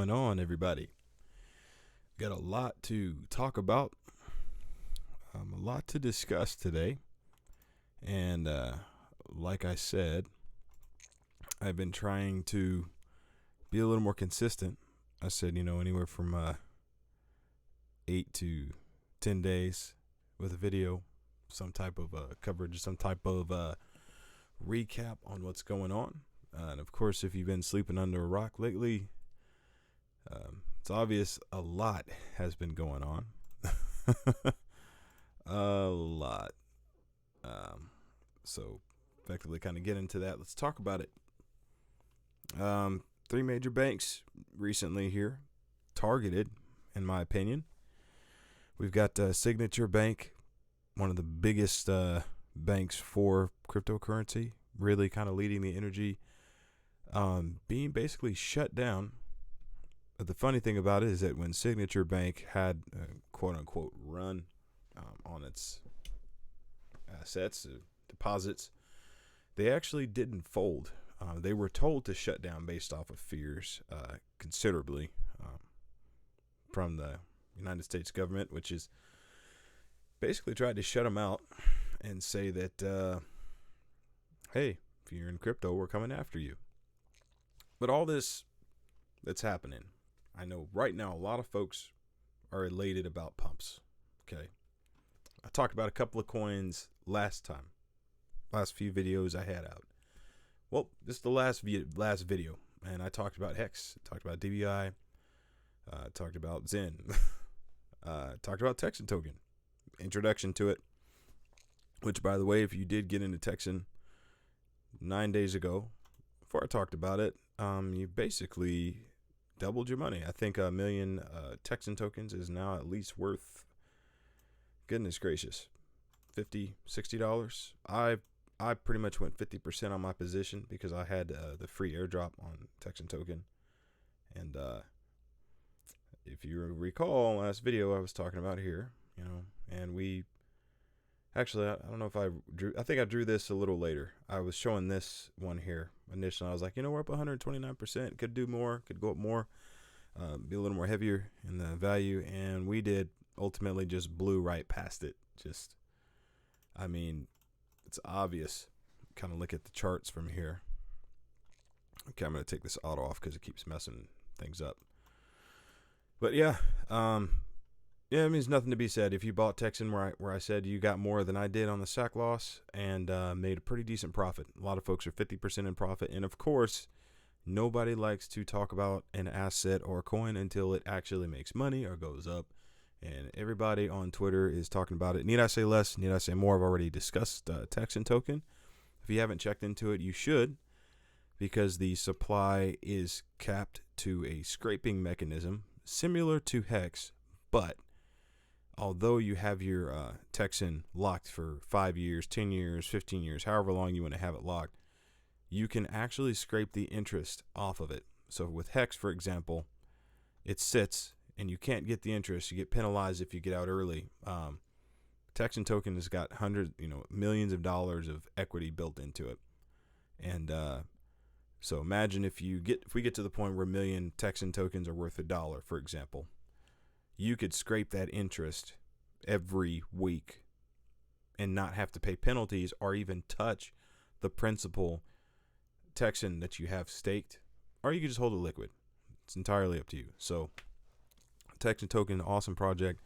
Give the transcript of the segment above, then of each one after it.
going on, everybody? Got a lot to talk about, a lot to discuss today. And like I said, I've been trying to be a little more consistent. I said, anywhere from 8 to 10 days with a video, some type of coverage, some type of recap on what's going on. And of course, if you've been sleeping under a rock lately, it's obvious a lot has been going on. A lot. So effectively kind of get into that. Let's talk about it. 3 major banks recently here targeted, in my opinion. We've got Signature Bank, one of the biggest banks for cryptocurrency, really kind of leading the energy, being basically shut down. But the funny thing about it is that when Signature Bank had a quote-unquote run on its assets, deposits, they actually didn't fold. They were told to shut down based off of fears considerably from the United States government, which is basically tried to shut them out and say that, hey, if you're in crypto, we're coming after you. But all this that's happening, I know right now a lot of folks are elated about pumps. Okay. I talked about a couple of coins last few videos I had out. Well, this is the last video, and I talked about HEX, talked about DBI, talked about Zen, talked about Texan token, introduction to it, which, by the way, if you did get into Texan 9 days ago, before I talked about it, you basically doubled your money. I think 1 million Texan tokens is now at least worth, goodness gracious, $50-$60. I pretty much went 50% on my position because I had the free airdrop on Texan token. And if you recall last video I was talking about here, and we actually, I don't know if I think I drew this a little later. I was showing this one here initially. I was like, we're up 129%, could do more, could go up more, be a little more heavier in the value. And we did ultimately just blew right past it. It's obvious. Kind of look at the charts from here. Okay, I'm going to take this auto off because it keeps messing things up. But yeah, it means nothing to be said. If you bought Texan where I said you got more than I did on the sack loss and made a pretty decent profit. A lot of folks are 50% in profit. And of course, nobody likes to talk about an asset or a coin until it actually makes money or goes up. And everybody on Twitter is talking about it. Need I say less? Need I say more? I've already discussed Texan token. If you haven't checked into it, you should, because the supply is capped to a scraping mechanism similar to HEX. But although you have your Texan locked for 5 years, 10 years, 15 years, however long you want to have it locked, you can actually scrape the interest off of it. So with HEX, for example, it sits and you can't get the interest. You get penalized if you get out early. Texan token has got millions of dollars of equity built into it. And so imagine if we get to the point where 1 million Texan tokens are worth $1, for example, you could scrape that interest every week and not have to pay penalties or even touch the principal Texan that you have staked, or you could just hold it liquid. It's entirely up to you. So Texan token, awesome project.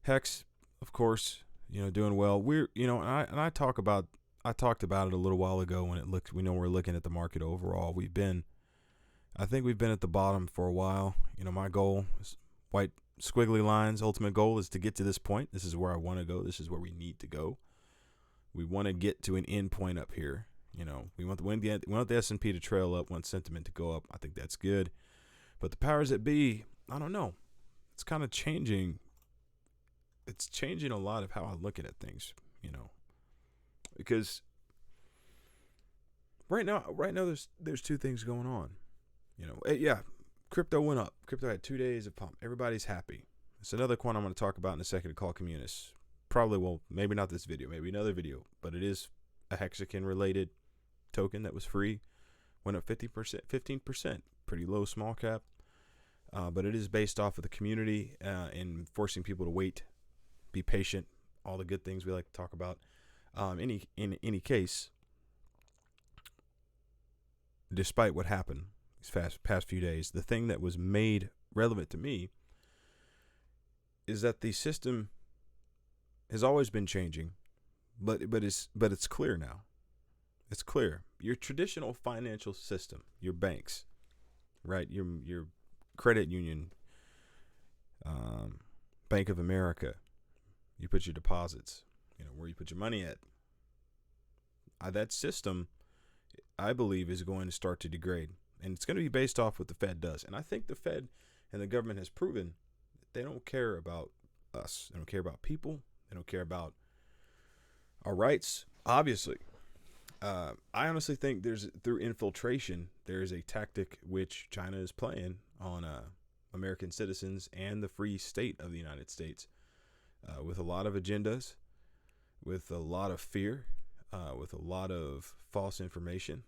HEX, of course, doing well. I talked about it a little while ago when we're looking at the market overall. I think we've been at the bottom for a while. My goal is white squiggly lines. Ultimate goal is to get to this point. This is where I want to go. This is where we need to go. We want to get to an end point up here. We want the S&P to trail up, want sentiment to go up. I think that's good. But the powers that be, I don't know. It's kind of changing. It's changing a lot of how I look at things, because right now there's 2 things going on. Crypto went up. Crypto had 2 days of pump. Everybody's happy. It's another coin I'm going to talk about in a second called Communis. Maybe not this video, maybe another video, but it is a hexagon related token that was free. Went up 15%, pretty low small cap. but it is based off of the community and forcing people to wait, be patient, all the good things we like to talk about. In any case, despite what happened these past few days, the thing that was made relevant to me is that the system has always been changing, but it's clear now. It's clear. Your traditional financial system, your banks, right? Your credit union, Bank of America, you put your deposits, where you put your money at. That system, I believe, is going to start to degrade, and it's going to be based off what the Fed does. And I think the Fed and the government has proven that they don't care about us. They don't care about people. They don't care about our rights. Obviously, I honestly think through infiltration, there is a tactic which China is playing on American citizens and the free state of the United States, with a lot of agendas, with a lot of fear, with a lot of false information,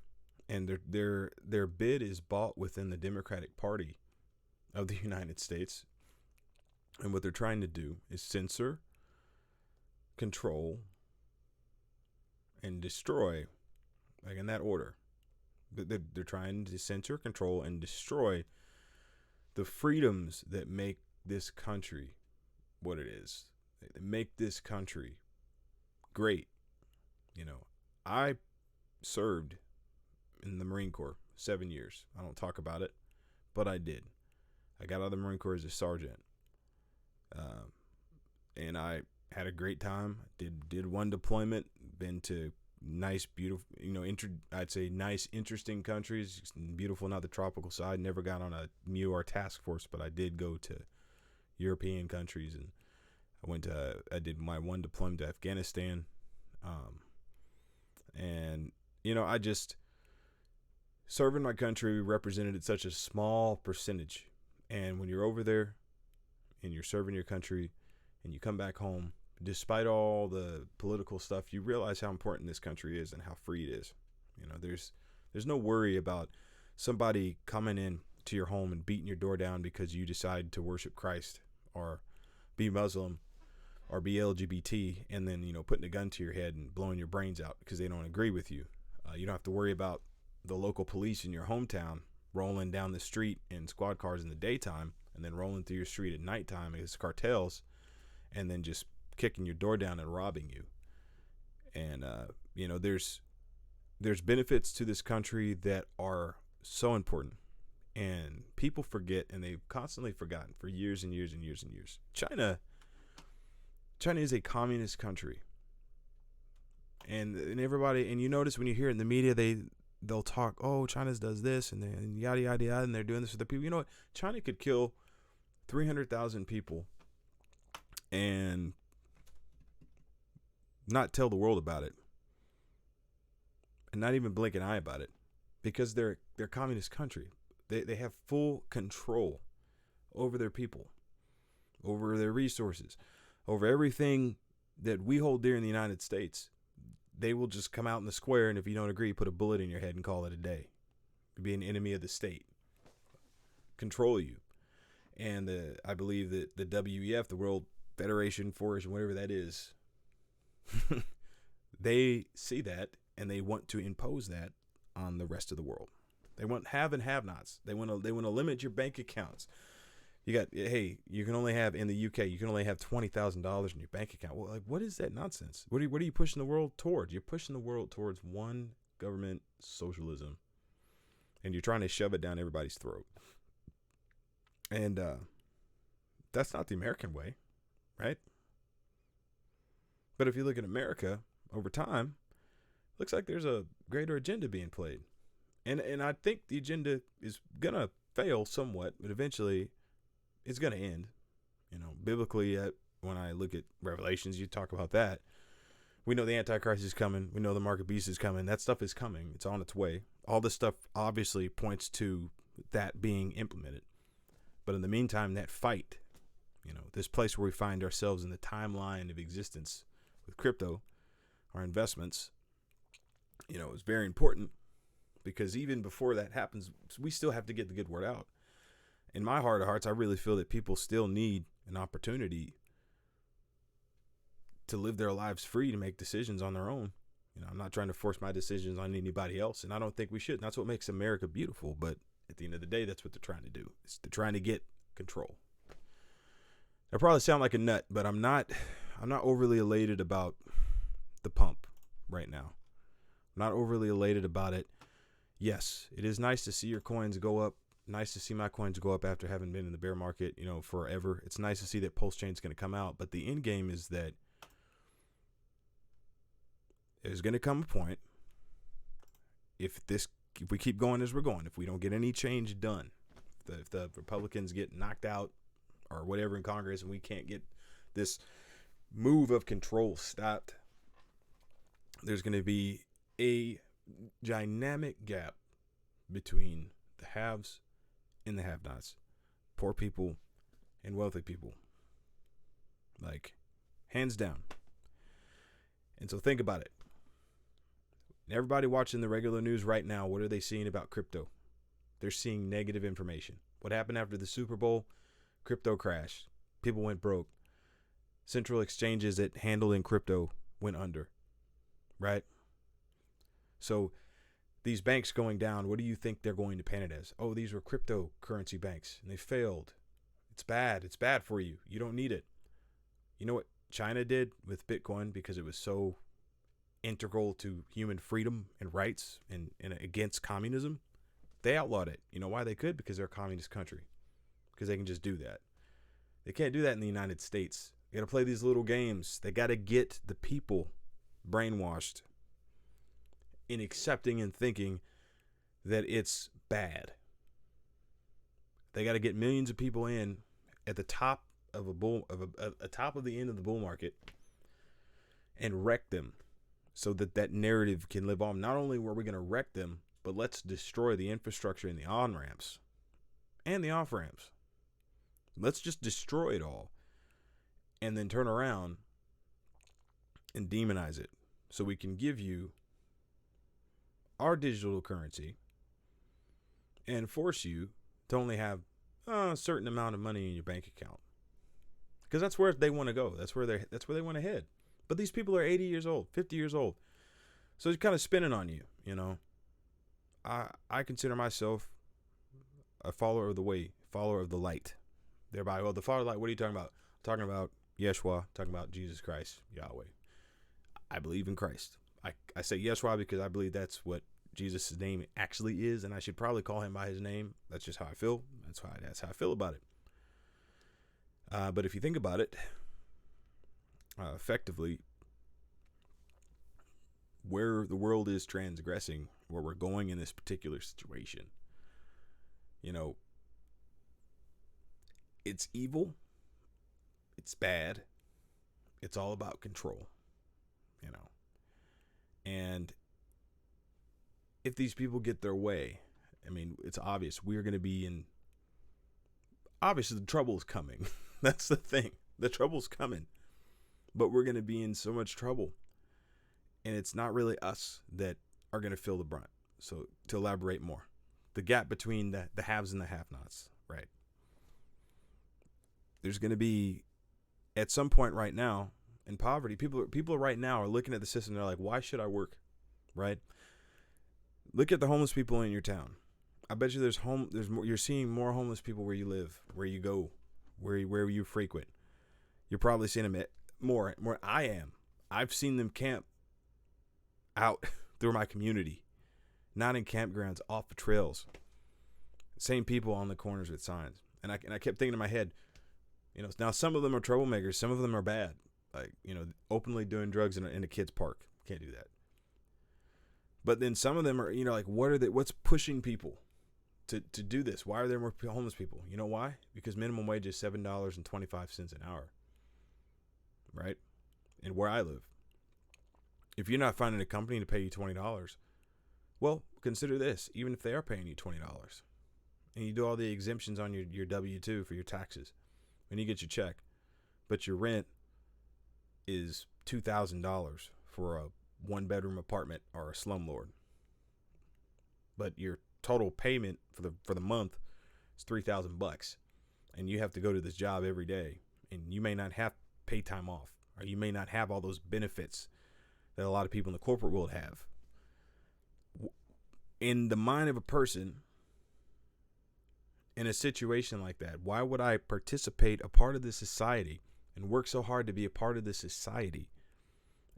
and their bid is bought within the Democratic Party of the United States. And what they're trying to do is censor, control, and destroy, like in that order. They're trying to censor, control, and destroy the freedoms that make this country what it is. That make this country great. I served in the Marine Corps 7 years. I don't talk about it, but I did. I got out of the Marine Corps as a sergeant. And I had a great time. Did one deployment, been to nice, beautiful, I'd say nice, interesting countries. Beautiful, not the tropical side. Never got on a MEUR task force, but I did go to European countries, and I did my one deployment to Afghanistan. And I just serving my country represented such a small percentage. And when you're over there and you're serving your country and you come back home, despite all the political stuff, you realize how important this country is and how free it is. There's no worry about somebody coming in to your home and beating your door down because you decide to worship Christ or be Muslim or be LGBT, and then, putting a gun to your head and blowing your brains out because they don't agree with you. You don't have to worry about the local police in your hometown rolling down the street in squad cars in the daytime and then rolling through your street at nighttime against cartels and then just kicking your door down and robbing you. And, there's benefits to this country that are so important, and people forget, and they've constantly forgotten for years and years and years and years. China is a communist country, and everybody, and you notice when you hear it in the media, they'll talk, oh, China does this and yada yada yada, and they're doing this for the people. You know what? China could kill 300,000 people and not tell the world about it, and not even blink an eye about it, because they're a communist country. They have full control over their people, over their resources, over everything that we hold dear in the United States. They will just come out in the square, and if you don't agree, put a bullet in your head and call it a day. Be an enemy of the state. Control you. And I believe that the WEF, the World Federation for whatever that is, they see that, and they want to impose that on the rest of the world. They want have and have-nots. They want to limit your bank accounts. You can only have, in the UK, you can only have $20,000 in your bank account. Well, what is that nonsense? What are you pushing the world towards? You're pushing the world towards one government socialism, and you're trying to shove it down everybody's throat. And that's not the American way, right? But if you look at America over time, looks like there's a greater agenda being played. And I think the agenda is going to fail somewhat, but eventually it's going to end. Biblically, when I look at Revelations, you talk about that. We know the Antichrist is coming. We know the mark of beast is coming. That stuff is coming. It's on its way. All this stuff obviously points to that being implemented. But in the meantime, that fight, this place where we find ourselves in the timeline of existence with crypto, our investments, is very important, because even before that happens, we still have to get the good word out. in my heart of hearts, I really feel that people still need an opportunity to live their lives free, to make decisions on their own. I'm not trying to force my decisions on anybody else, and I don't think we should. And that's what makes America beautiful. But at the end of the day, that's what they're trying to do. They're trying to get control. I probably sound like a nut, but I'm not overly elated about the pump right now. I'm not overly elated about it. Yes, it is nice to see your coins go up. Nice to see my coins go up after having been in the bear market, forever. It's nice to see that Pulse Chain's going to come out. But the end game is that there's going to come a point, if we keep going as we're going, if we don't get any change done, if the Republicans get knocked out or whatever in Congress, and we can't get this move of control stopped, there's going to be a dynamic gap between the haves and the have-nots, poor people and wealthy people, like hands down. And so think about it. Everybody watching the regular news right now, what are they seeing about crypto? They're seeing negative information. What happened after the Super Bowl? Crypto crashed. People went broke. Central exchanges that handle in crypto went under. Right? So these banks going down, what do you think they're going to paint it as? Oh, these were cryptocurrency banks and they failed. It's bad. It's bad for you. You don't need it. You know what China did with Bitcoin, because it was so integral to human freedom and rights and against communism? They outlawed it. You know why they could? Because they're a communist country. Because they can just do that. They can't do that in the United States. They got to play these little games. They got to get the people brainwashed in accepting and thinking that it's bad. They got to get millions of people in at the top of a top of the end of the bull market and wreck them, so that narrative can live on. Not only were we going to wreck them, but let's destroy the infrastructure and the on-ramps and the off-ramps. Let's just destroy it all and then turn around and demonize it, so we can give you our digital currency and force you to only have a certain amount of money in your bank account, because that's where they want to go. That's where they want to head. But these people are 80 years old, 50 years old. So it's kind of spinning on you, I consider myself a follower of the way, follower of the light. Thereby, well, the follower of the light, what are you talking about? I'm talking about Yeshua, talking about Jesus Christ, Yahweh. I believe in Christ. I say Yeshua because I believe that's what Jesus' name actually is, and I should probably call him by his name. That's just how I feel. That's how I feel about it. But if you think about it, effectively, where the world is transgressing, where we're going in this particular situation, it's evil, it's bad, it's all about control, and if these people get their way, it's obvious we're going to be in, obviously the trouble is coming. That's the thing. The trouble's coming, but we're going to be in so much trouble, and it's not really us that are going to feel the brunt. So to elaborate more, the gap between the haves and the have-nots, right? There's going to be, at some point right now, in poverty, people right now are looking at the system. They're like, why should I work? Right? Look at the homeless people in your town. I bet you there's more, you're seeing more homeless people where you live, where you go, where you frequent. You're probably seeing them more I am. I've seen them camp out through my community, not in campgrounds, off the trails. Same people on the corners with signs. And I kept thinking in my head, now some of them are troublemakers, some of them are bad. Like, openly doing drugs in a kid's park. Can't do that. But then some of them are, like, what's pushing people to do this? Why are there more homeless people? You know why? Because minimum wage is $7.25 an hour. Right? And where I live. If you're not finding a company to pay you $20, well, consider this. Even if they are paying you $20 and you do all the exemptions on your W-2 for your taxes and you get your check, but your rent is $2,000 for a one-bedroom apartment or a slumlord, but your total payment for the month It's $3,000, and you have to go to this job every day, and you may not have paid time off, or you may not have all those benefits that a lot of people in the corporate world have. In the mind of a person, in a situation like that, why would I participate a part of this society and work so hard to be a part of this society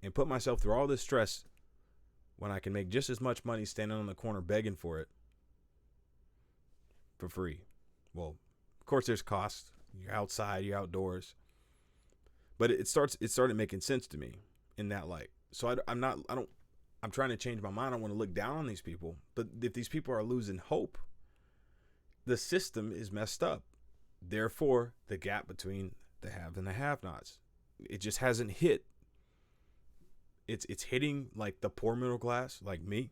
and put myself through all this stress when I can make just as much money standing on the corner begging for it for free? Well, of course there's costs. You're outside, you're outdoors. But it started making sense to me in that light. So I'm trying to change my mind. I don't want to look down on these people. But if these people are losing hope, the system is messed up. Therefore, the gap between the have and the have-nots, it just hasn't hit. It's hitting like the poor middle class, like me,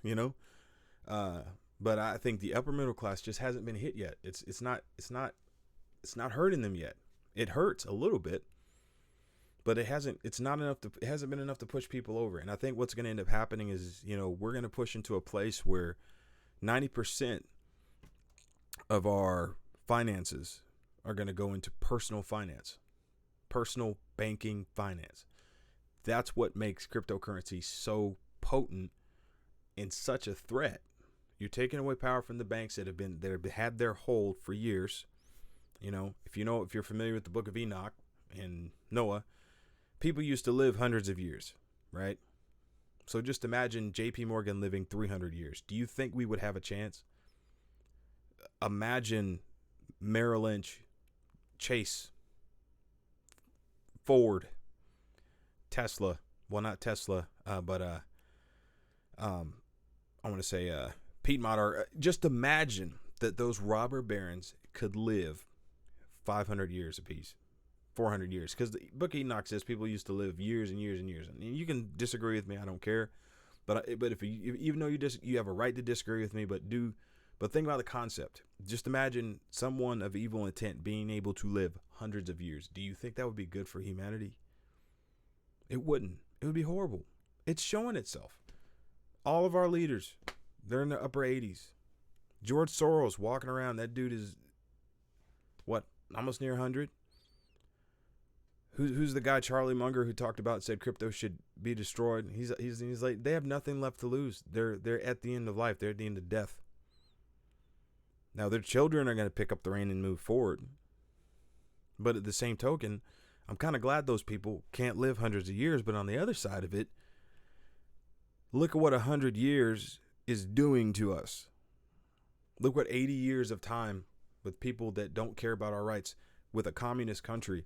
you know. But I think the upper middle class just hasn't been hit yet. It's not hurting them yet. It hurts a little bit, but it hasn't been enough to push people over. And I think what's going to end up happening is, we're going to push into a place where 90% of our finances are going to go into personal finance, personal banking finance. That's what makes cryptocurrency so potent and such a threat. You're taking away power from the banks that have had their hold for years. If you're familiar with the book of Enoch and Noah, people used to live hundreds of years, right? So just imagine JP Morgan living 300 years. Do you think we would have a chance? Imagine Merrill Lynch, Chase, Ford, Tesla. Well, not Tesla, but I want to say Piedmont. Or just imagine that those robber barons could live 500 years apiece, 400 years. Because the book of Enoch says people used to live years and years and years. And you can disagree with me, I don't care. But if you, even though you have a right to disagree with me, but think about the concept. Just imagine someone of evil intent being able to live hundreds of years. Do you think that would be good for humanity? It wouldn't. It would be horrible. It's showing itself. All of our leaders, they're in their upper 80s. George Soros walking around, that dude is, almost near 100? Who's the guy, Charlie Munger, who talked about, said crypto should be destroyed? He's like, they have nothing left to lose. They're at the end of life. They're at the end of death. Now, their children are going to pick up the reign and move forward. But at the same token, I'm kind of glad those people can't live hundreds of years. But on the other side of it, look at what 100 years is doing to us. Look what 80 years of time with people that don't care about our rights, with a communist country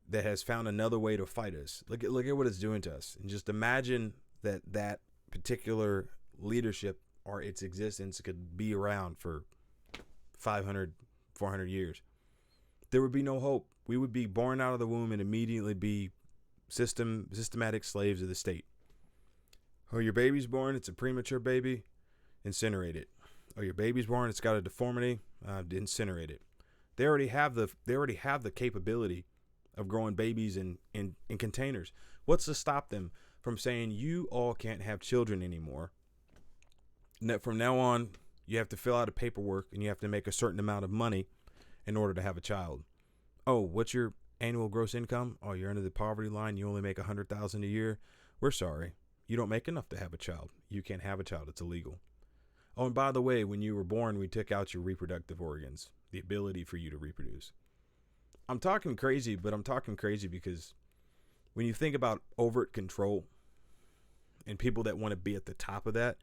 that has found another way to fight us. Look at what it's doing to us. And just imagine that particular leadership or its existence could be around for 500, 400 years. There would be no hope. We would be born out of the womb and immediately be systematic slaves of the state. Oh, your baby's born, it's a premature baby, incinerate it. Oh, your baby's born, it's got a deformity, incinerate it. They already have the capability of growing babies in containers. What's to stop them from saying you all can't have children anymore? And that from now on, you have to fill out a paperwork and you have to make a certain amount of money in order to have a child. Oh, what's your annual gross income? Oh, you're under the poverty line. You only make $100,000 a year. We're sorry. You don't make enough to have a child. You can't have a child. It's illegal. Oh, and by the way, when you were born, we took out your reproductive organs, the ability for you to reproduce. I'm talking crazy, but I'm talking crazy because when you think about overt control and people that want to be at the top of that,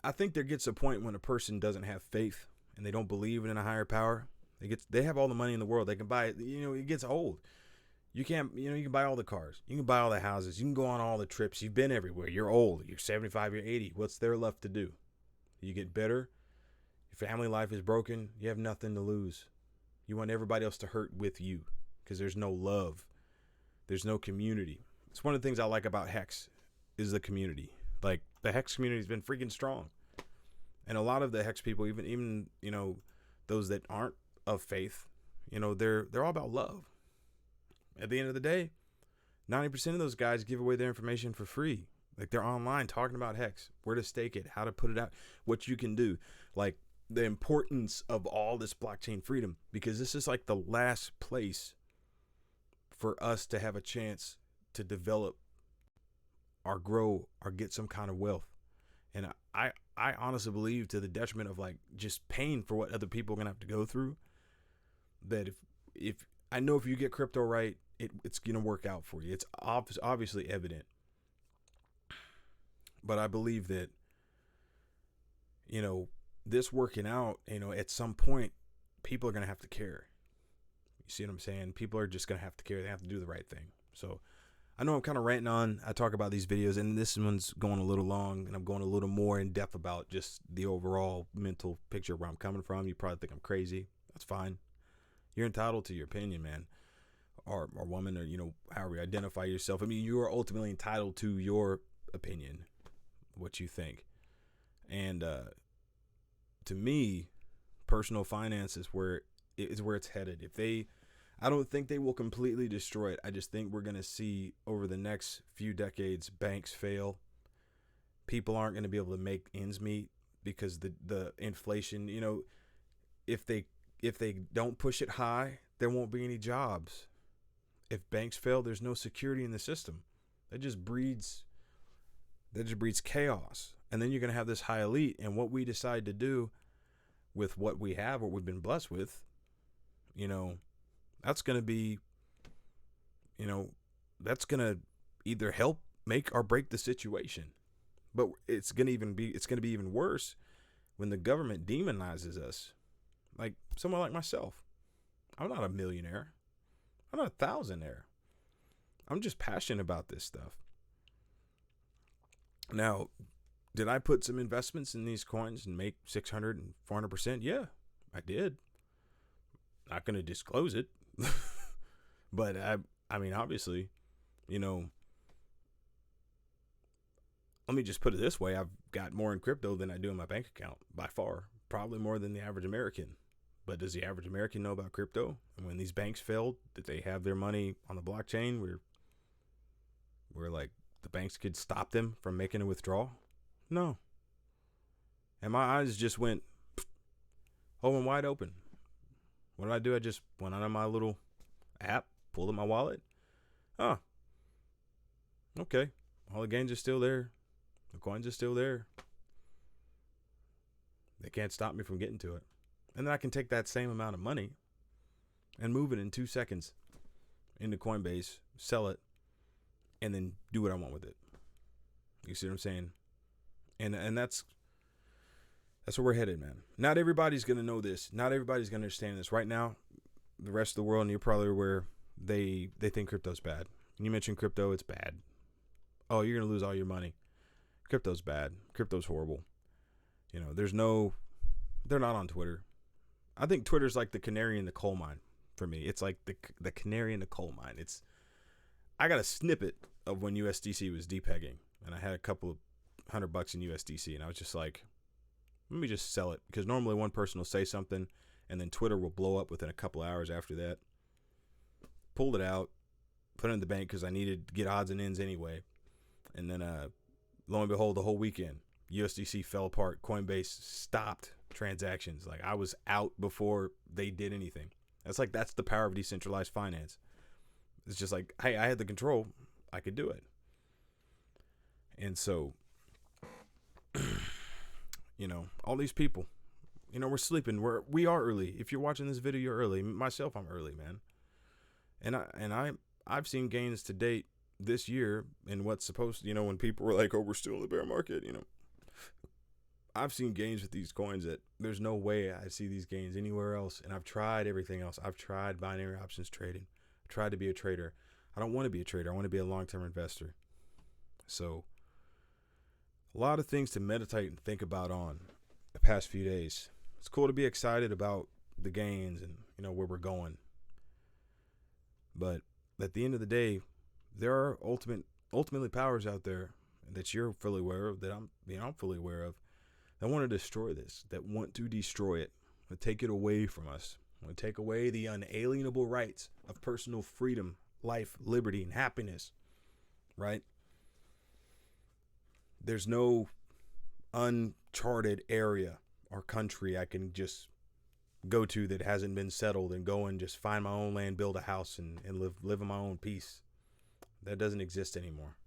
I think there gets a point when a person doesn't have faith and they don't believe in a higher power. They have all the money in the world. They can buy it. It gets old. You can buy all the cars. You can buy all the houses. You can go on all the trips. You've been everywhere. You're old. You're 75, you're 80. What's there left to do? You get bitter. Your family life is broken. You have nothing to lose. You want everybody else to hurt with you because there's no love. There's no community. It's one of the things I like about HEX is the community. Like, the HEX community has been freaking strong. And a lot of the HEX people, even those that aren't of faith, they're all about love. At the end of the day, 90% of those guys give away their information for free. Like, they're online talking about HEX, where to stake it, how to put it out, what you can do. Like, the importance of all this blockchain freedom, because this is like the last place for us to have a chance to develop or grow or get some kind of wealth. And I honestly believe, to the detriment of like just paying for what other people are gonna have to go through, that if I know if you get crypto right, it's gonna work out for you. It's obviously evident. But I believe that, this working out, at some point, people are gonna have to care. You see what I'm saying? People are just gonna have to care. They have to do the right thing. So I know I'm kind of ranting on. I talk about these videos, and this one's going a little long, and I'm going a little more in depth about just the overall mental picture where I'm coming from. You probably think I'm crazy. That's fine. You're entitled to your opinion, man, or woman, or however you identify yourself. I mean, you are ultimately entitled to your opinion, what you think. And to me, personal finance is where it's headed. I don't think they will completely destroy it. I just think we're going to see over the next few decades, banks fail. People aren't going to be able to make ends meet because the inflation, if they don't push it high, there won't be any jobs. If banks fail, there's no security in the system. That just breeds chaos. And then you're going to have this high elite, and what we decide to do with what we have, what we've been blessed with, that's going to be, that's going to either help make or break the situation. But it's going to be even worse when the government demonizes us. Like someone like myself, I'm not a millionaire. I'm not a thousandaire. I'm just passionate about this stuff. Now, did I put some investments in these coins and make 600 and 400%? Yeah, I did. Not going to disclose it. But I mean, obviously, let me just put it this way. I've got more in crypto than I do in my bank account by far, probably more than the average American. But does the average American know about crypto? And when these banks failed, did they have their money on the blockchain where like the banks could stop them from making a withdrawal? No. And my eyes just went open, wide open. What did I do? I just went on my little app, pulled up my wallet. Oh, okay. All the gains are still there. The coins are still there. They can't stop me from getting to it. And then I can take that same amount of money and move it in 2 seconds into Coinbase, sell it, and then do what I want with it. You see what I'm saying? And that's where we're headed, man. Not everybody's going to know this. Not everybody's going to understand this. Right now, the rest of the world, and you're probably aware, they think crypto's bad. When you mention crypto, it's bad. Oh, you're going to lose all your money. Crypto's bad. Crypto's horrible. They're not on Twitter. I think Twitter's like the canary in the coal mine for me. It's like the canary in the coal mine. I got a snippet of when USDC was depegging, and I had a couple of $100 in USDC, and I was just like, let me just sell it, because normally one person will say something, and then Twitter will blow up within a couple hours after that. Pulled it out, put it in the bank because I needed to get odds and ends anyway, and then lo and behold, the whole weekend, USDC fell apart. Coinbase stopped transactions. Like, I was out before they did anything. That's the power of decentralized finance. It's just like, hey, I had the control. I could do it. And so, all these people, we're sleeping. We are early. If you're watching this video, you're early. Myself, I'm early, man. And I've seen gains to date this year in what's supposed to, when people were like, oh, we're still in the bear market, I've seen gains with these coins that there's no way I see these gains anywhere else. And I've tried everything else. I've tried binary options trading. I've tried to be a trader. I don't want to be a trader. I want to be a long-term investor. So a lot of things to meditate and think about on the past few days. It's cool to be excited about the gains and, where we're going. But at the end of the day, there are ultimately powers out there that you're fully aware of, that I'm fully aware of, that want to destroy this, that want to destroy it, that take it away from us, want to take away the unalienable rights of personal freedom, life, liberty, and happiness, right? There's no uncharted area or country I can just go to that hasn't been settled and go and just find my own land, build a house, and live in my own peace. That doesn't exist anymore.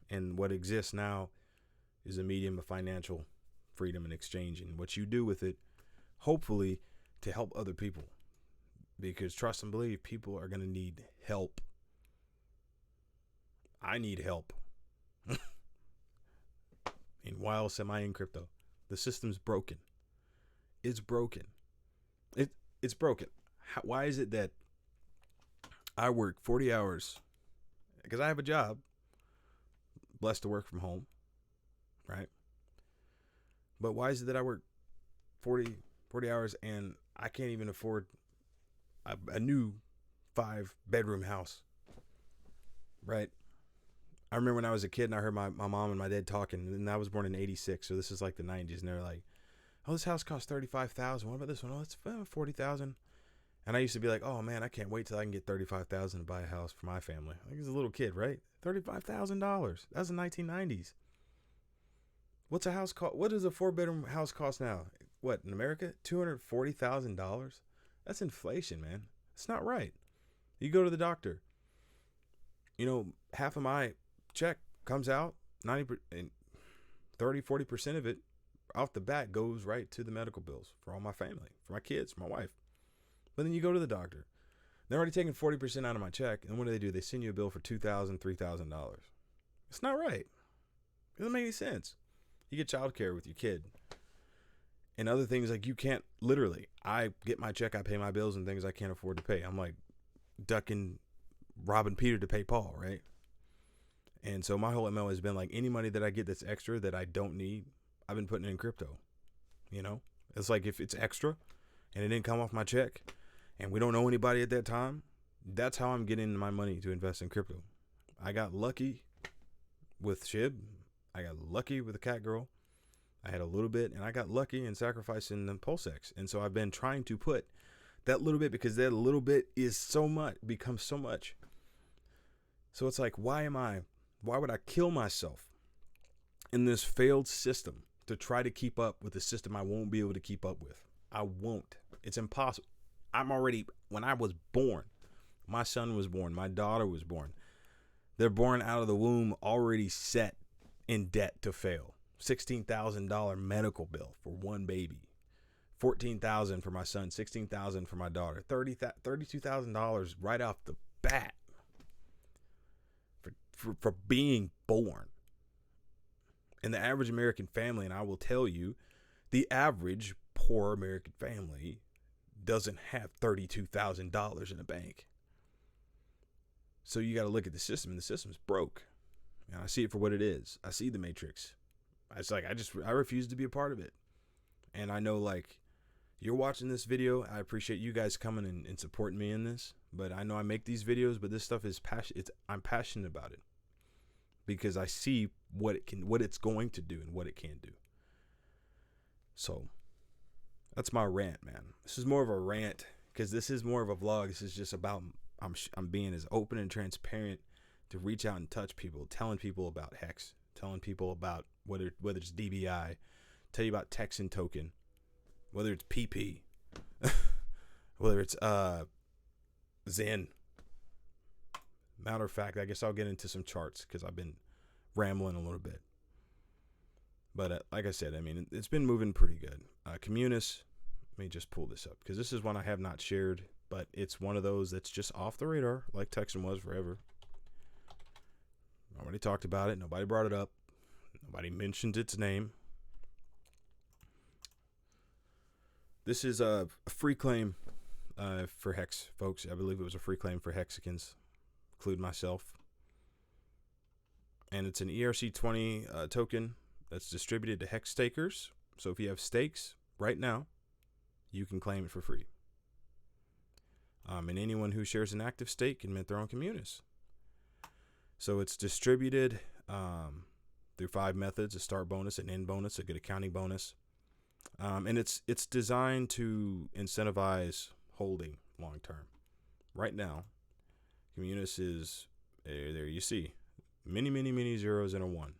And what exists now is a medium of financial freedom and exchange, and what you do with it, hopefully, to help other people. Because trust and believe, people are going to need help. I need help. And why else am I in crypto? The system's broken. It's broken. It's broken. Why is it that I work 40 hours? Because I have a job. Blessed to work from home. Right? But why is it that I work 40 hours and I can't even afford a new 5-bedroom house? Right? I remember when I was a kid and I heard my mom and my dad talking, and I was born in 86, so this is like the 90s, and they're like, oh, this house costs $35,000. What about this one? Oh, it's $40,000. And I used to be like, oh man, I can't wait till I can get $35,000 to buy a house for my family. Like, as a little kid, right? $35,000. That's the 1990s. What's a house cost? What does a 4-bedroom house cost now? What, in America? $240,000? That's inflation, man. It's not right. You go to the doctor. You know, half of my check comes out, 30-40% of it off the bat goes right to the medical bills for all my family, for my kids, for my wife. But then you go to the doctor, they're already taking 40% out of my check, and what do? They send you a bill for $2,000, $3,000. It's not right. It doesn't make any sense. You get childcare with your kid and other things, like you can't, literally, I get my check, I pay my bills and things I can't afford to pay. I'm like ducking, robbing Peter to pay Paul, right? And so my whole MO has been like, any money that I get that's extra that I don't need, I've been putting it in crypto. You know, it's like if it's extra and it didn't come off my check and we don't know anybody at that time, that's how I'm getting my money to invest in crypto. I got lucky with SHIB. I got lucky with the cat girl. I had a little bit, and I got lucky in sacrificing the PulseX. And so I've been trying to put that little bit, because that little bit is so much, becomes so much. So it's like, why would I kill myself in this failed system to try to keep up with a system I won't be able to keep up with? I won't. It's impossible. When I was born, my son was born, my daughter was born. They're born out of the womb already set in debt to fail. $16,000 medical bill for one baby. $14,000 for my son, $16,000 for my daughter, $32,000 right off the bat for being born. And the average American family, and I will tell you, the average poor American family doesn't have $32,000 in the bank. So you got to look at the system, and the system's broke. And I see it for what it is. I see the matrix. It's like, I refuse to be a part of it. And I know, like, you're watching this video. I appreciate you guys coming and supporting me in this. But I know I make these videos, but this stuff is I'm passionate about it because I see what it's going to do and what it can do. So that's my rant, man. This is more of a rant because this is more of a vlog. This is just about I'm being as open and transparent to reach out and touch people, telling people about HEX, telling people about whether it's DBI, tell you about Texan token, whether it's PP, whether it's Zen. Matter of fact, I guess I'll get into some charts because I've been rambling a little bit. But like I said, I mean, it's been moving pretty good. Communis, let me just pull this up because this is one I have not shared, but it's one of those that's just off the radar, like Texan was forever. Nobody talked about it. Nobody brought it up. Nobody mentioned its name. This is a free claim for HEX, folks. I believe it was a free claim for Hexicans, including myself. And it's an ERC20 token that's distributed to HEX stakers. So if you have stakes right now, you can claim it for free. And anyone who shares an active stake can mint their own Communis. So it's distributed through 5 methods: a start bonus, an end bonus, a good accounting bonus. And it's designed to incentivize holding long term. Right now, Communis is, there you see, many zeros and a 1.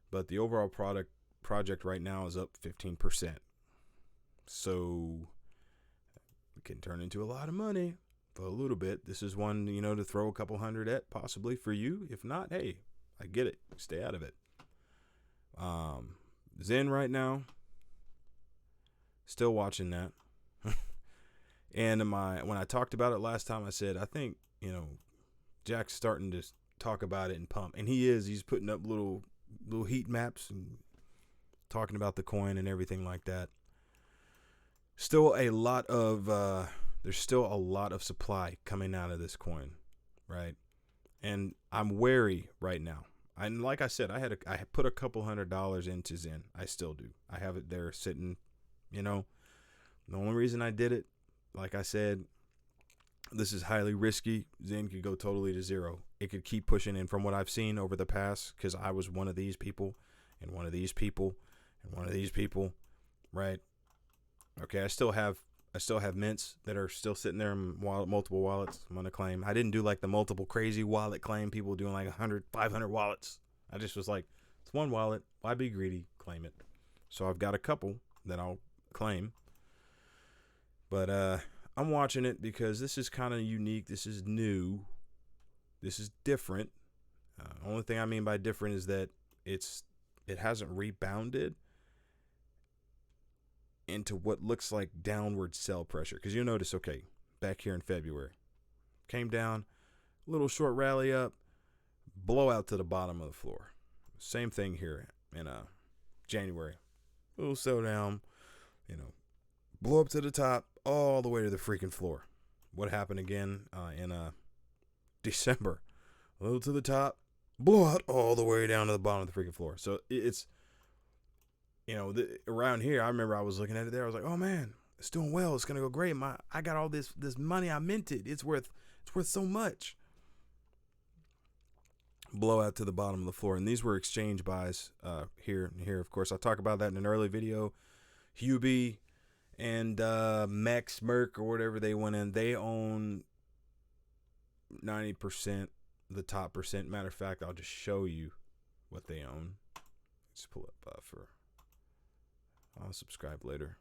But the overall project right now is up 15%. So it can turn into a lot of money for a little bit. This is one, to throw a couple hundred at possibly for you. If not, hey, I get it. Stay out of it. Zen right now, still watching that. And when I talked about it last time, I said, I think, Jack's starting to talk about it and pump. And he's putting up little heat maps and talking about the coin and everything like that. Still there's still a lot of supply coming out of this coin, right? And I'm wary right now. And like I said, I put a couple $100 into Zen. I still do. I have it there sitting, The only reason I did it, like I said, this is highly risky. Zen could go totally to zero. It could keep pushing in from what I've seen over the past, because I was one of these people and one of these people and one of these people, right? Okay, I still have mints that are still sitting there in multiple wallets. I'm going to claim. I didn't do like the multiple crazy wallet claim. People doing like 100, 500 wallets. I just was like, it's one wallet. Why be greedy? Claim it. So I've got a couple that I'll claim. But I'm watching it because this is kind of unique. This is new. This is different. Only thing I mean by different is that it hasn't rebounded into what looks like downward sell pressure. Because you'll notice, okay, back here in February, came down, little short rally up, blowout to the bottom of the floor. Same thing here in January. Little sell down, blow up to the top, all the way to the freaking floor. What happened again in December? A little to the top, blowout all the way down to the bottom of the freaking floor. So it's, around here, I remember I was looking at it there. I was like, oh man, it's doing well. It's gonna go great. I got all this money I minted. It's worth so much. Blowout to the bottom of the floor. And these were exchange buys here. Of course, I talked about that in an early video. Hubie and Merc or whatever they went in, they own 90%, the top percent. Matter of fact, I'll just show you what they own. Let's pull up I'll subscribe later.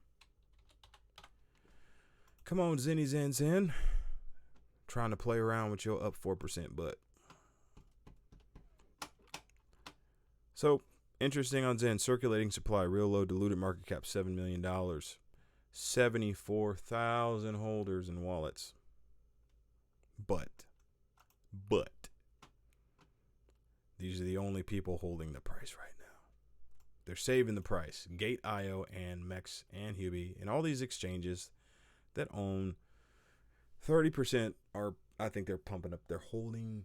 Come on, Zenny Zen. Trying to play around with your up 4% butt. So, interesting on Zen. Circulating supply, real low, diluted market cap, $7 million. 74,000 holders and wallets. But these are the only people holding the price right now. They're saving the price. Gate.io and MEX and Hubie and all these exchanges that own 30% are, I think they're pumping up. They're holding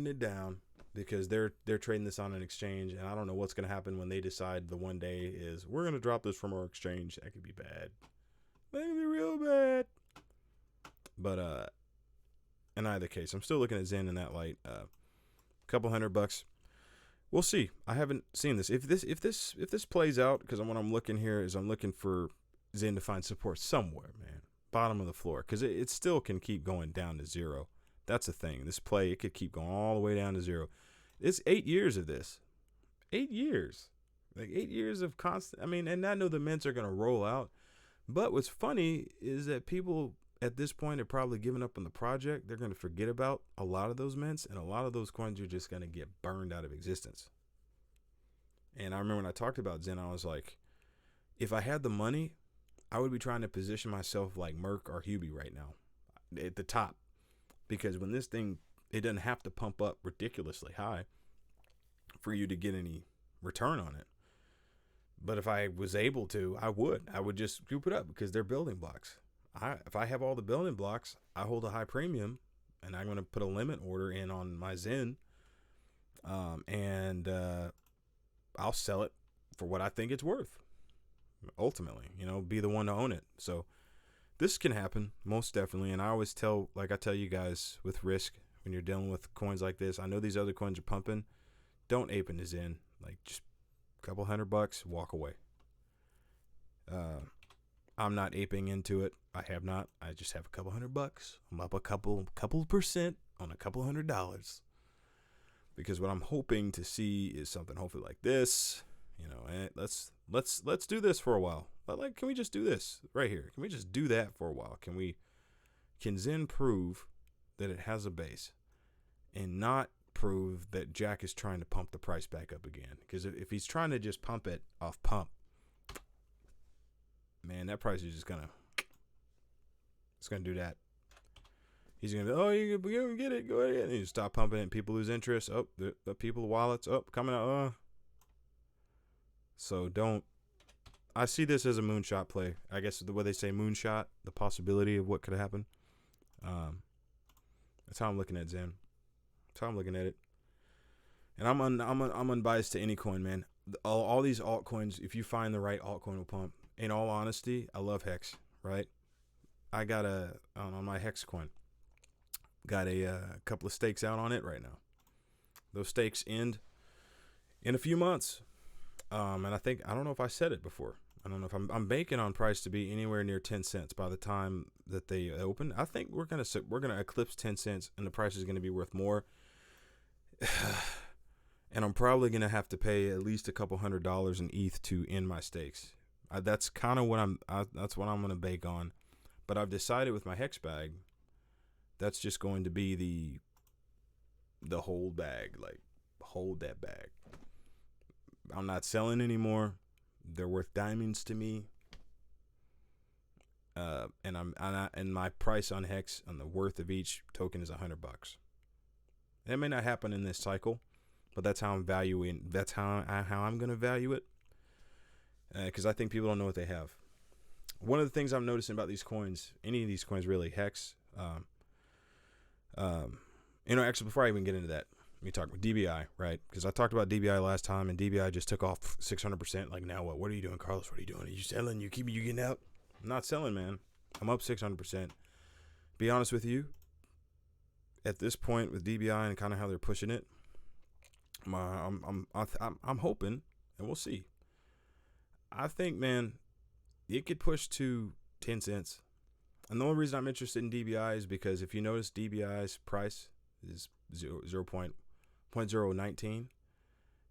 it down because they're trading this on an exchange, and I don't know what's going to happen when they decide the one day is we're going to drop this from our exchange. That could be bad. That could be real bad. But in either case, I'm still looking at Zen in that light. Couple $100. We'll see. I haven't seen this. If this plays out, because what I'm looking here is I'm looking for Zen to find support somewhere, man. Bottom of the floor, because it still can keep going down to zero. That's the thing. This play, it could keep going all the way down to zero. It's 8 years of this. 8 years. Like 8 years of constant. I mean, and I know the mints are going to roll out. But what's funny is that people at this point are probably giving up on the project. They're going to forget about a lot of those mints, and a lot of those coins are just going to get burned out of existence. And I remember when I talked about Zen, I was like, if I had the money, I would be trying to position myself like Merc or Hubie right now at the top. Because when this thing, it doesn't have to pump up ridiculously high for you to get any return on it. But if I was able to, I would just scoop it up because they're building blocks. If I have all the building blocks, I hold a high premium, and I'm going to put a limit order in on my Zen, and I'll sell it for what I think it's worth. Ultimately, be the one to own it. So this can happen, most definitely. And I always tell you guys with risk, when you're dealing with coins like this, I know these other coins are pumping. Don't ape into Zen. Like, just a couple $100, walk away. I'm not aping into it. I have not. I just have a couple $100. I'm up a couple percent on a couple $100. Because what I'm hoping to see is something hopefully like this. And let's do this for a while. Like, can we just do this right here? Can we just do that for a while? Can Zen prove that it has a base and not prove that Jack is trying to pump the price back up again? Because if he's trying to just pump it off pump, man, that price is just gonna do that. He's gonna you can get it, go ahead, and you stop pumping it, and people lose interest. Oh, the people wallets coming out. So I see this as a moonshot play. I guess the way they say moonshot, the possibility of what could happen. That's how I'm looking at Zen. That's how I'm looking at it. And I'm unbiased to any coin, man. All these altcoins, if you find the right altcoin will pump. In all honesty, I love HEX, right? I got on my HEX coin, got a couple of stakes out on it right now. Those stakes end in a few months. And I don't know if I said it before. I don't know if I'm banking on price to be anywhere near 10 cents by the time that they open. I think we're gonna eclipse 10 cents, and the price is gonna be worth more. And I'm probably gonna have to pay at least a couple $100 in ETH to end my stakes. That's kind of what I'm gonna bake on. But I've decided with my HEX bag, that's just going to be the whole bag. Like, hold that bag. I'm not selling anymore. They're worth diamonds to me. And my price on HEX on the worth of each token is $100. That may not happen in this cycle, but that's how I'm valuing. That's how I'm gonna value it. Because I think people don't know what they have. One of the things I'm noticing about these coins, any of these coins really, HEX, actually before I even get into that, let me talk about DBI, right? Because I talked about DBI last time, and DBI just took off 600%. Like, now what? What are you doing, Carlos? What are you doing? Are you selling? You getting out? I'm not selling, man. I'm up 600%. Be honest with you, at this point with DBI and kind of how they're pushing it, I'm hoping, and we'll see. I think, man, it could push to 10 cents. And the only reason I'm interested in DBI is because if you notice, DBI's price is 0.019.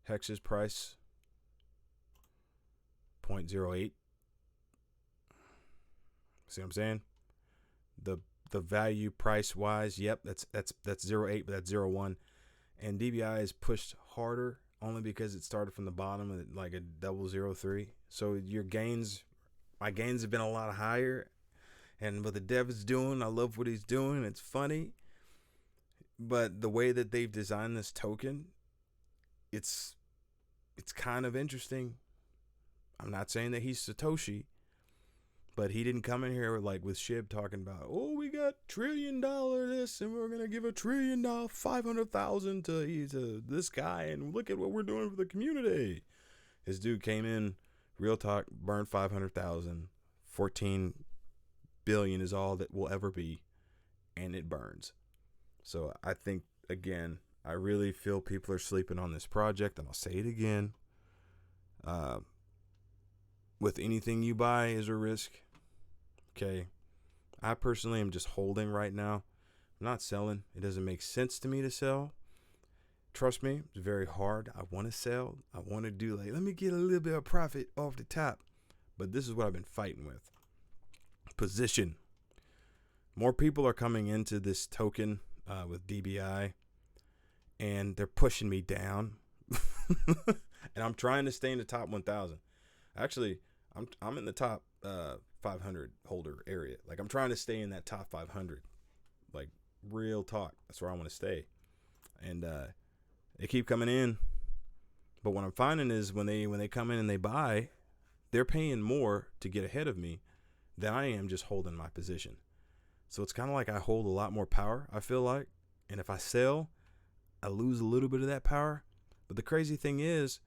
HEX's price 0.08. See what I'm saying? The value price wise, yep, that's 0.8, but that's 0.1. And DBI is pushed harder only because it started from the bottom at like a 0.003. So my gains have been a lot higher. And what the dev is doing, I love what he's doing. It's funny. But the way that they've designed this token, it's kind of interesting. I'm not saying that he's Satoshi, but he didn't come in here with Shib talking about, oh, we got $1 trillion this, and we're gonna give $1 trillion, 500,000 to this guy, and look at what we're doing for the community. This dude came in, real talk, burned 500,000, 14 billion is all that will ever be, and it burns. So I think, again, I really feel people are sleeping on this project, and I'll say it again. With anything you buy is a risk. Okay. I personally am just holding right now. I'm not selling. It doesn't make sense to me to sell. Trust me, it's very hard. I want to sell. I want to do let me get a little bit of profit off the top. But this is what I've been fighting with. Position. More people are coming into this token with DBI, and they're pushing me down. And I'm trying to stay in the top 1,000. Actually, I'm in the top 500 holder area. Like, I'm trying to stay in that top 500. Like, real talk. That's where I want to stay. And they keep coming in. But what I'm finding is when they come in and they buy, they're paying more to get ahead of me than I am just holding my position. So it's kind of like I hold a lot more power, I feel like. And if I sell, I lose a little bit of that power. But the crazy thing is,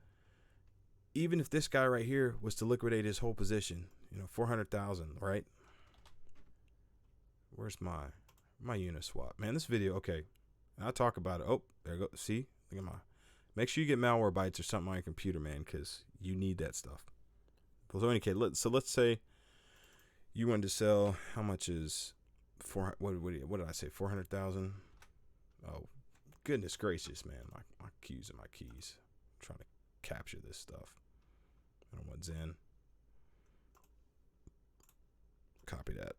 even if this guy right here was to liquidate his whole position, 400,000, right? Where's my Uniswap? Man, this video, okay. I'll talk about it. Oh, there you go. See? Look at make sure you get malware bytes or something on your computer, man, because you need that stuff. So anyway, let's say you wanted to sell, how much is what did I say? 400,000? Oh, goodness gracious, man. My keys are my keys. I'm trying to capture this stuff. I don't want Zen. Copy that.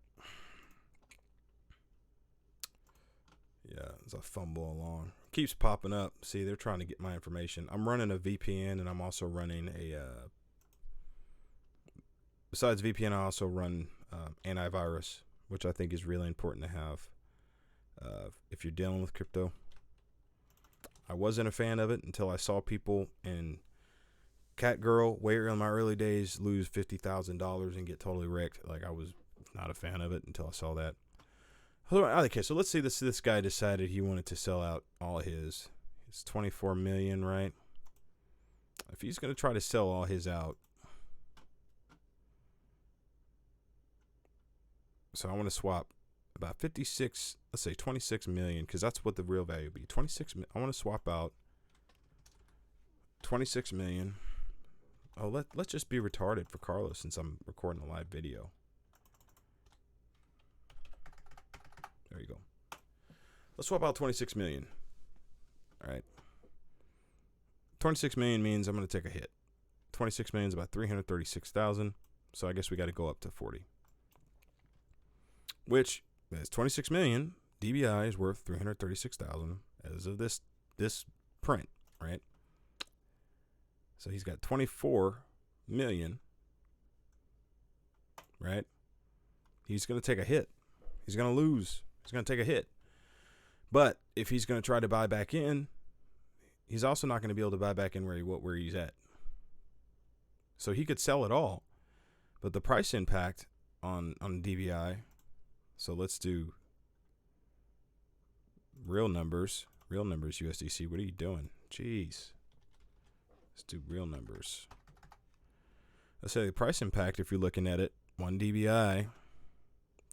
Yeah, as I fumble along. Keeps popping up. See, they're trying to get my information. I'm running a VPN, and I'm also running a... besides VPN, I also run antivirus, which I think is really important to have if you're dealing with crypto. I wasn't a fan of it until I saw people in Cat Girl, way in my early days, lose $50,000 and get totally wrecked. Like, I was not a fan of it until I saw that. Okay, so let's see. This guy decided he wanted to sell out all his. It's 24 million, right? If he's going to try to sell all his out, so I want to swap about 56, let's say 26 million, because that's what the real value would be. 26. I want to swap out 26 million. Oh, let's just be retarded for Carlos since I'm recording a live video. There you go. Let's swap out 26 million. All right. 26 million means I'm going to take a hit. 26 million is about 336,000. So I guess we got to go up to 40. Which is 26 million. DBI is worth 336,000 as of this print, right? So he's got 24 million, right? He's going to take a hit. He's going to lose. He's going to take a hit. But if he's going to try to buy back in, he's also not going to be able to buy back in where he's at. So he could sell it all, but the price impact on DBI. So let's do real numbers. Real numbers USDC. What are you doing? Jeez. Let's do real numbers. Let's say the price impact, if you're looking at it, 1 DBI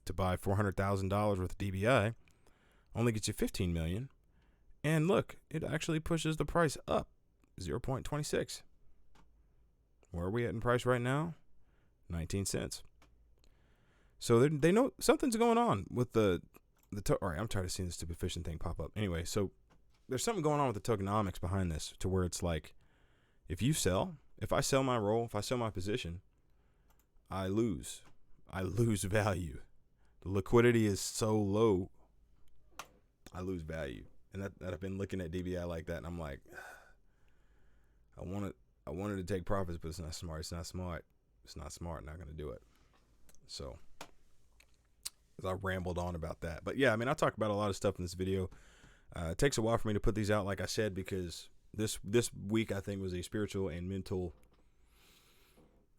to buy $400,000 worth of DBI only gets you 15 million. And look, it actually pushes the price up 0.26. Where are we at in price right now? 19 cents. So they know something's going on with all right, I'm tired of seeing this stupid fishing thing pop up. Anyway, so there's something going on with the tokenomics behind this to where it's like, if I sell my role, if I sell my position, I lose value. The liquidity is so low, I lose value. And that I've been looking at DBI like that, and I'm like, I wanted to take profits, but it's not smart. It's not smart. It's not smart. Not going to do it. So I rambled on about that. But yeah, I mean, I talk about a lot of stuff in this video. It takes a while for me to put these out, like I said, because this week I think was a spiritual and mental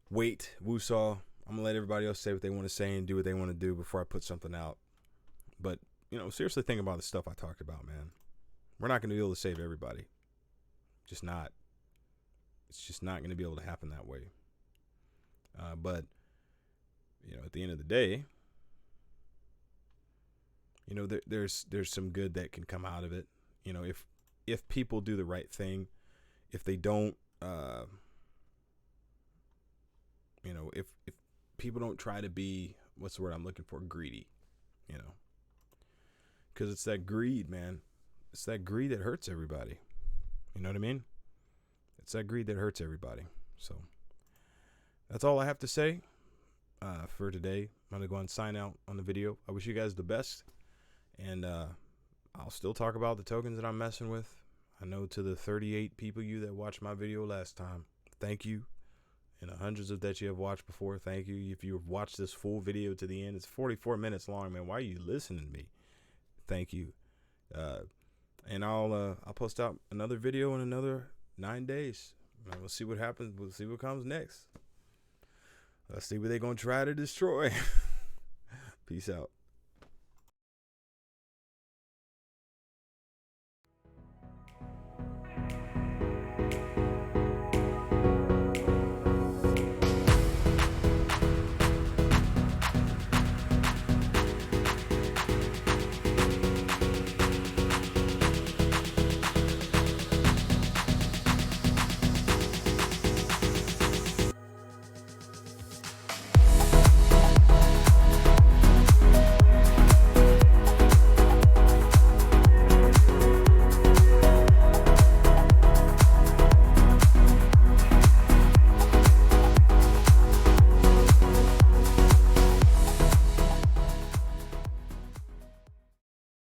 weight woo-saw. I'm gonna let everybody else say what they want to say and do what they want to do before I put something out. But seriously think about the stuff I talked about, man. We're not gonna be able to save everybody. Just not. It's just not gonna be able to happen that way. But at the end of the day, there's some good that can come out of it. If people do the right thing, if they don't, if people don't try to be, what's the word I'm looking for, greedy, because it's that greed, man. It's that greed that hurts everybody. You know what I mean? It's that greed that hurts everybody. So that's all I have to say for today. I'm going to go and sign out on the video. I wish you guys the best. And I'll still talk about the tokens that I'm messing with. I know to the 38 people that watched my video last time, thank you. And the hundreds of that you have watched before, thank you. If you've watched this full video to the end, it's 44 minutes long, man. Why are you listening to me? Thank you. And I'll post out another video in another 9 days. And we'll see what happens. We'll see what comes next. Let's see what they're going to try to destroy. Peace out.